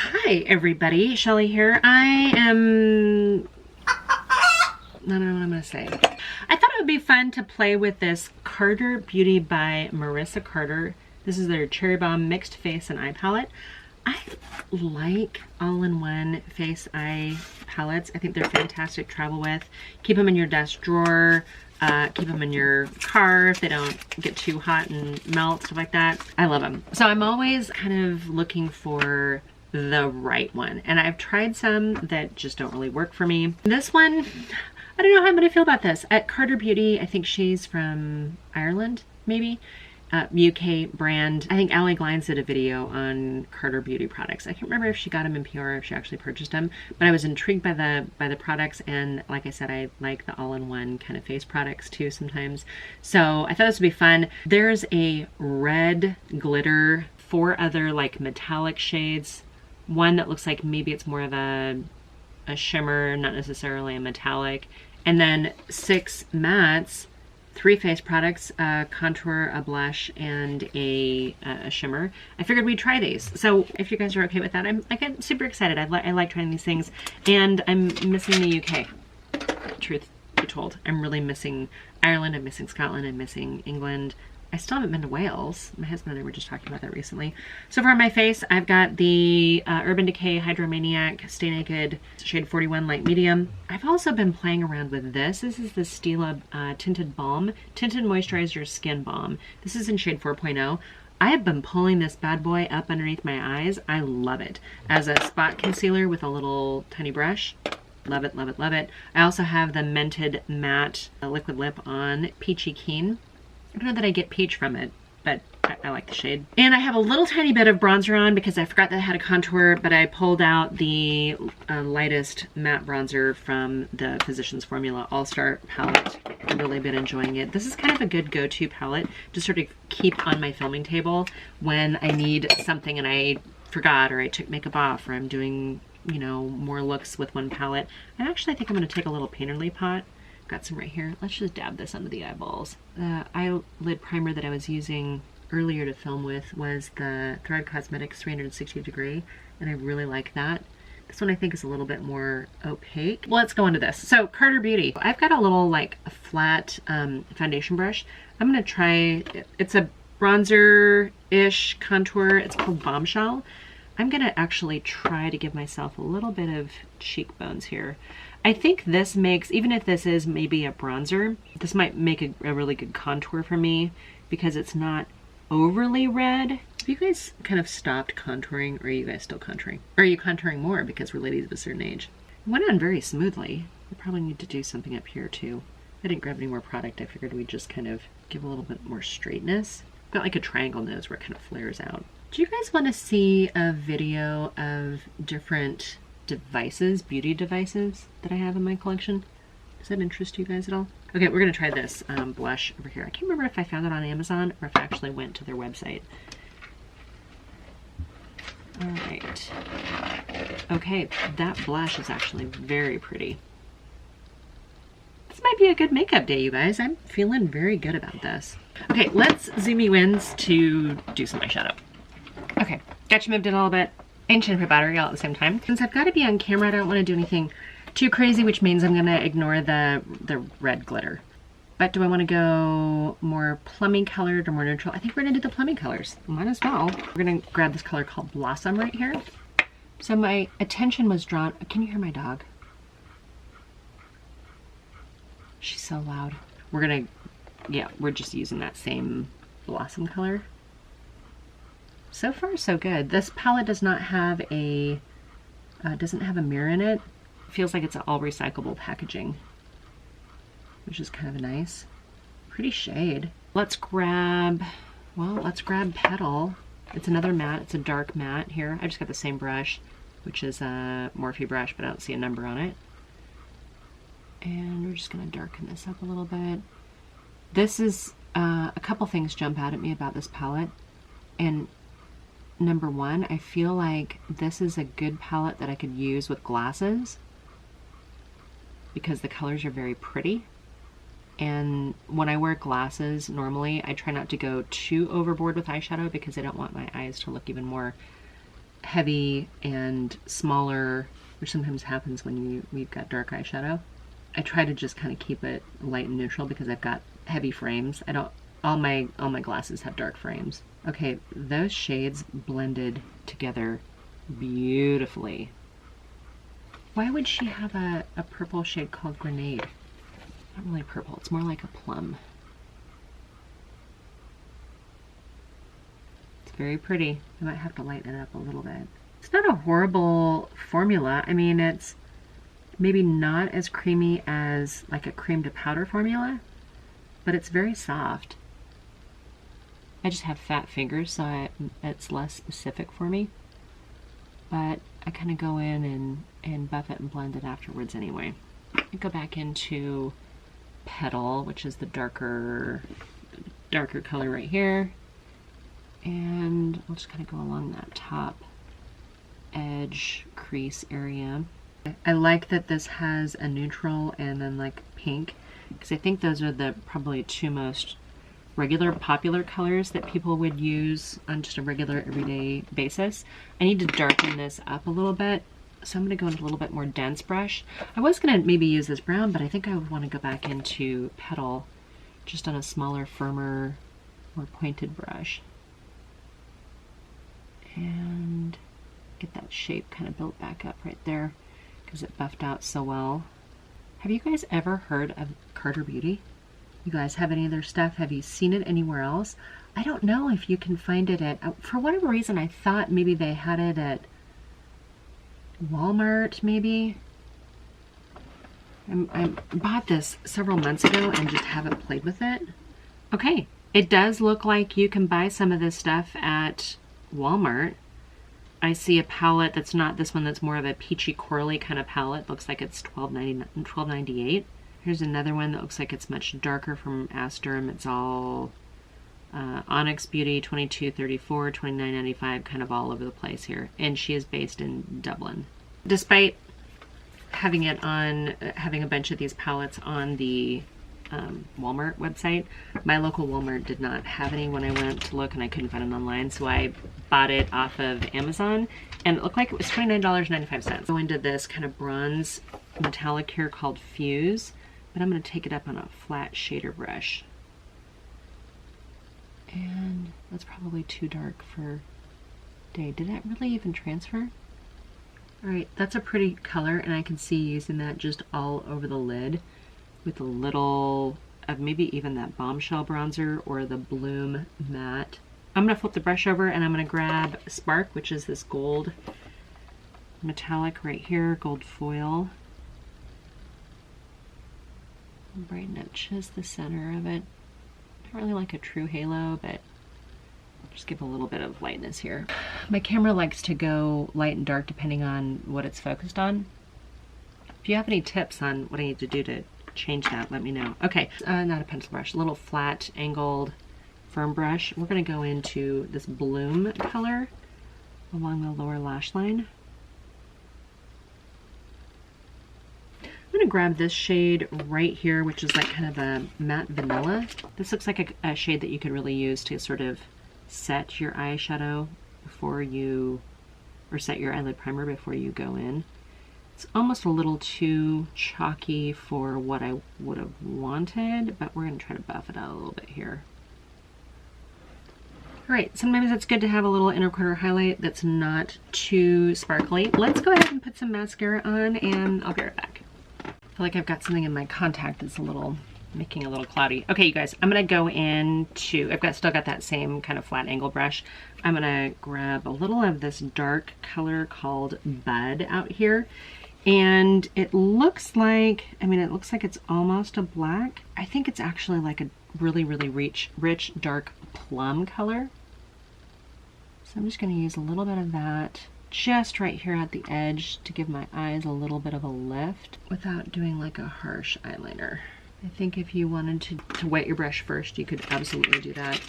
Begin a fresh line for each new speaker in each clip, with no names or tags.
Hi everybody, Shelly here. I don't know what I'm gonna say. I thought it would be fun to play with this Carter Beauty by Marissa Carter. This is their Cherry Balm Mixed Face and Eye Palette. I like all-in-one face eye palettes. I think they're fantastic to travel with. Keep them in your desk drawer. Keep them in your car if they don't get too hot and melt, stuff like that. I love them. So I'm always kind of looking for the right one. And I've tried some that just don't really work for me. This one, I don't know how I'm gonna feel about this. At Carter Beauty, I think she's from Ireland, maybe. UK brand. I think Allie Glines did a video on Carter Beauty products. I can't remember if she got them in PR or if she actually purchased them, but I was intrigued by the products, and like I said, I like the all-in-one kind of face products too sometimes. So I thought this would be fun. There's a red glitter, 4 other like metallic shades, one that looks like maybe it's more of a shimmer, not necessarily a metallic, and then 6 mattes, 3 face products, a contour, a blush, and a shimmer. I figured we'd try these. So if you guys are okay with that, I get super excited. I like trying these things, and I'm missing the UK. Truth be told, I'm really missing Ireland, I'm missing Scotland, I'm missing England. I still haven't been to Wales. My husband and I were just talking about that recently. So for my face, I've got the Urban Decay Hydromaniac Stay Naked shade 41 light medium. I've also been playing around with this. This is the Stila Tinted Balm, Tinted Moisturizer Skin Balm. This is in shade 4.0. I have been pulling this bad boy up underneath my eyes. I love it. As a spot concealer with a little tiny brush. Love it, love it, love it. I also have the Mented Matte Liquid Lip on Peachy Keen. I don't know that I get peach from it, but I like the shade. And I have a little tiny bit of bronzer on because I forgot that I had a contour, but I pulled out the lightest matte bronzer from the Physicians Formula All-Star palette. I've really been enjoying it. This is kind of a good go-to palette to sort of keep on my filming table when I need something and I forgot, or I took makeup off, or I'm doing, you know, more looks with one palette. I actually think I'm going to take a little Painterly pot. Got some right here. Let's just dab this under the eyeballs. The eyelid primer that I was using earlier to film with was the Thread Cosmetics 360 Degree, and I really like that. This one I think is a little bit more opaque. Well, let's go into this. So Carter Beauty. I've got a little like a flat foundation brush. I'm gonna try, it's a bronzer-ish contour. It's called Bombshell. I'm gonna actually try to give myself a little bit of cheekbones here. I think this makes, even if this is maybe a bronzer, this might make a really good contour for me because it's not overly red. Have you guys kind of stopped contouring, or are you guys still contouring? Or are you contouring more because we're ladies of a certain age? It went on very smoothly. I probably need to do something up here too. I didn't grab any more product. I figured we'd just kind of give a little bit more straightness. Got like a triangle nose where it kind of flares out. Do you guys want to see a video of different devices, beauty devices that I have in my collection? Does that interest you guys at all? Okay, we're gonna try this blush over here. I can't remember if I found it on Amazon or if I actually went to their website. All right. Okay, that blush is actually very pretty. This might be a good makeup day, you guys. I'm feeling very good about this. Okay, let's zoom you in to do some eyeshadow. Okay, got you moved in a little bit. Ancient for battery all at the same time. Since I've got to be on camera, I don't want to do anything too crazy, which means I'm going to ignore the red glitter. But do I want to go more plummy colored or more neutral? I think we're going to do the plummy colors. Might as well. We're going to grab this color called Blossom right here. So my attention was drawn. Can you hear my dog? She's so loud. We're going to, yeah, we're just using that same Blossom color. So far, so good. This palette does not have a, doesn't have a mirror in it. It feels like it's all recyclable packaging, which is kind of nice. Pretty shade. Let's grab, well, let's grab Petal. It's another matte. It's a dark matte here. I just got the same brush, which is a Morphe brush, but I don't see a number on it. And we're just gonna darken this up a little bit. This is, a couple things jump out at me about this palette. And number one, I feel like this is a good palette that I could use with glasses because the colors are very pretty. And when I wear glasses, normally I try not to go too overboard with eyeshadow because I don't want my eyes to look even more heavy and smaller, which sometimes happens when we've got dark eyeshadow. I try to just kind of keep it light and neutral because I've got heavy frames. I don't, all my glasses have dark frames. Okay, those shades blended together beautifully. Why would she have a purple shade called Grenade? Not really purple, it's more like a plum. It's very pretty. I might have to lighten it up a little bit. It's not a horrible formula. I mean, it's maybe not as creamy as like a cream to powder formula, but it's very soft. I just have fat fingers, so it's less specific for me. But I kind of go in and buff it and blend it afterwards anyway. I go back into Petal, which is the darker color right here. And I'll just kind of go along that top edge crease area. I like that this has a neutral and then like pink, because I think those are the probably two most regular popular colors that people would use on just a regular everyday basis. I need to darken this up a little bit, so I'm going to go into a little bit more dense brush. I was going to maybe use this brown, but I think I would want to go back into Petal just on a smaller, firmer, more pointed brush. And get that shape kind of built back up right there because it buffed out so well. Have you guys ever heard of Carter Beauty? You guys have any of their stuff? Have you seen it anywhere else? I don't know if you can find it at, for whatever reason, I thought maybe they had it at Walmart, maybe. I bought this several months ago and just haven't played with it. Okay, it does look like you can buy some of this stuff at Walmart. I see a palette that's not this one, that's more of a peachy corally kind of palette. Looks like it's $12.98. Here's another one that looks like it's much darker from Asterum. It's all Onyx Beauty, $22.34, $29.95, kind of all over the place here. And she is based in Dublin. Despite having it on, having a bunch of these palettes on the Walmart website, my local Walmart did not have any when I went to look, and I couldn't find them online, so I bought it off of Amazon, and it looked like it was $29.95. Go into this kind of bronze metallic here called Fuse, but I'm going to take it up on a flat shader brush. And that's probably too dark for day. Did that really even transfer? Alright, that's a pretty color, and I can see using that just all over the lid with a little of maybe even that Bombshell bronzer or the Bloom matte. I'm going to flip the brush over and I'm going to grab Spark, which is this gold metallic right here, gold foil. Brighten up just the center of it. Not really like a true halo, but just give a little bit of lightness here. My camera likes to go light and dark depending on what it's focused on. If you have any tips on what I need to do to change that, let me know. Okay, not a pencil brush, a little flat angled firm brush. We're going to go into this Bloom color along the lower lash line. I'm going to grab this shade right here, which is like kind of a matte vanilla. This looks like a shade that you could really use to sort of set your eyeshadow before you, or set your eyelid primer before you go in. It's almost a little too chalky for what I would have wanted, but we're going to try to buff it out a little bit here. Alright, sometimes it's good to have a little inner corner highlight that's not too sparkly. Let's go ahead and put some mascara on, and I'll be right back. I feel like I've got something in my contact that's making a little cloudy. Okay, you guys, I'm going to go into, still got that same kind of flat angle brush. I'm going to grab a little of this dark color called Bud out here. And it looks like, it looks like it's almost a black. I think it's actually like a really, really rich dark plum color. So I'm just going to use a little bit of that just right here at the edge to give my eyes a little bit of a lift without doing like a harsh eyeliner. I think if you wanted to wet your brush first, you could absolutely do that.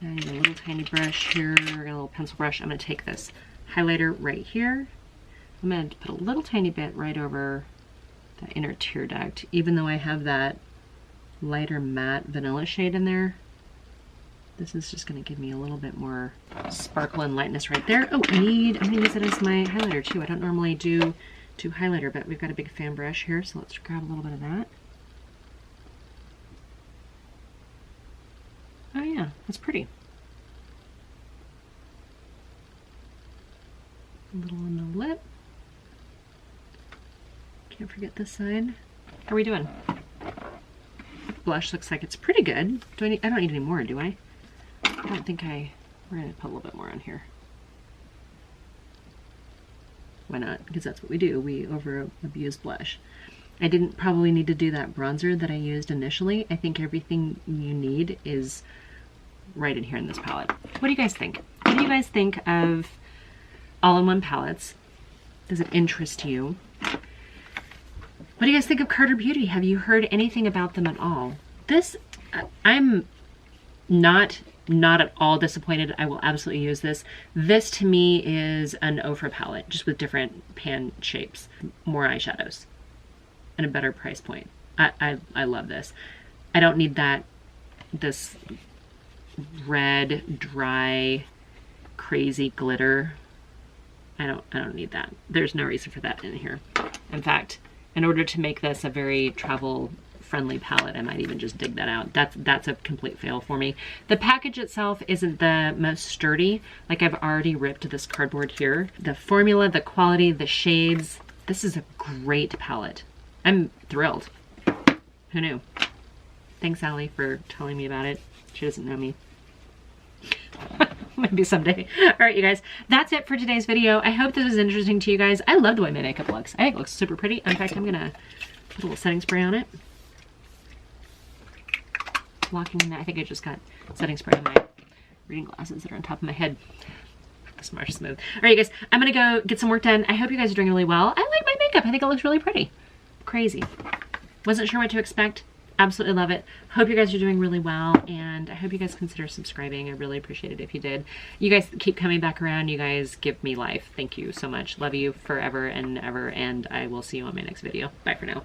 I need a little tiny brush here, a little pencil brush. I'm going to take this highlighter right here. I'm going to put a little tiny bit right over the inner tear duct, even though I have that lighter matte vanilla shade in there. This is just gonna give me a little bit more sparkle and lightness right there. Oh, I'm gonna use it as my highlighter too. I don't normally do highlighter, but we've got a big fan brush here, so let's grab a little bit of that. Oh yeah, that's pretty. A little on the lip. Can't forget this side. How are we doing? Blush looks like it's pretty good. I don't need any more, do I? I don't think we're gonna put a little bit more on here. Why not? Because that's what we do. We over abuse blush. I didn't probably need to do that bronzer that I used initially. I think everything you need is right in here in this palette. What do you guys think? What do you guys think of all-in-one palettes? Does it interest you? What do you guys think of Carter Beauty? Have you heard anything about them at all? This, I'm not at all disappointed. I will absolutely use this. This to me is an Ofra palette, just with different pan shapes, more eyeshadows, and a better price point. I love this. I don't need this red, dry, crazy glitter. I don't need that. There's no reason for that in here. In fact, in order to make this a very travel friendly palette, I might even just dig that out. That's a complete fail for me. The package itself isn't the most sturdy. Like, I've already ripped this cardboard here. The formula, the quality, the shades, this is a great palette. I'm thrilled. Who knew? Thanks, Allie, for telling me about it. She doesn't know me. Maybe someday. All right, you guys, that's it for today's video. I hope this was interesting to you guys. I love the way my makeup looks. I think it looks super pretty. In fact, I'm gonna put a little setting spray on it. Locking in that. I think I just got setting spray on my reading glasses that are on top of my head. Smart smooth. All right, you guys, I'm gonna go get some work done. I hope you guys are doing really well. I like my makeup. I think it looks really pretty. Crazy. Wasn't sure what to expect. Absolutely love it. Hope you guys are doing really well, and I hope you guys consider subscribing. I really appreciate it if you did. You guys keep coming back around. You guys give me life. Thank you so much. Love you forever and ever, and I will see you on my next video. Bye for now.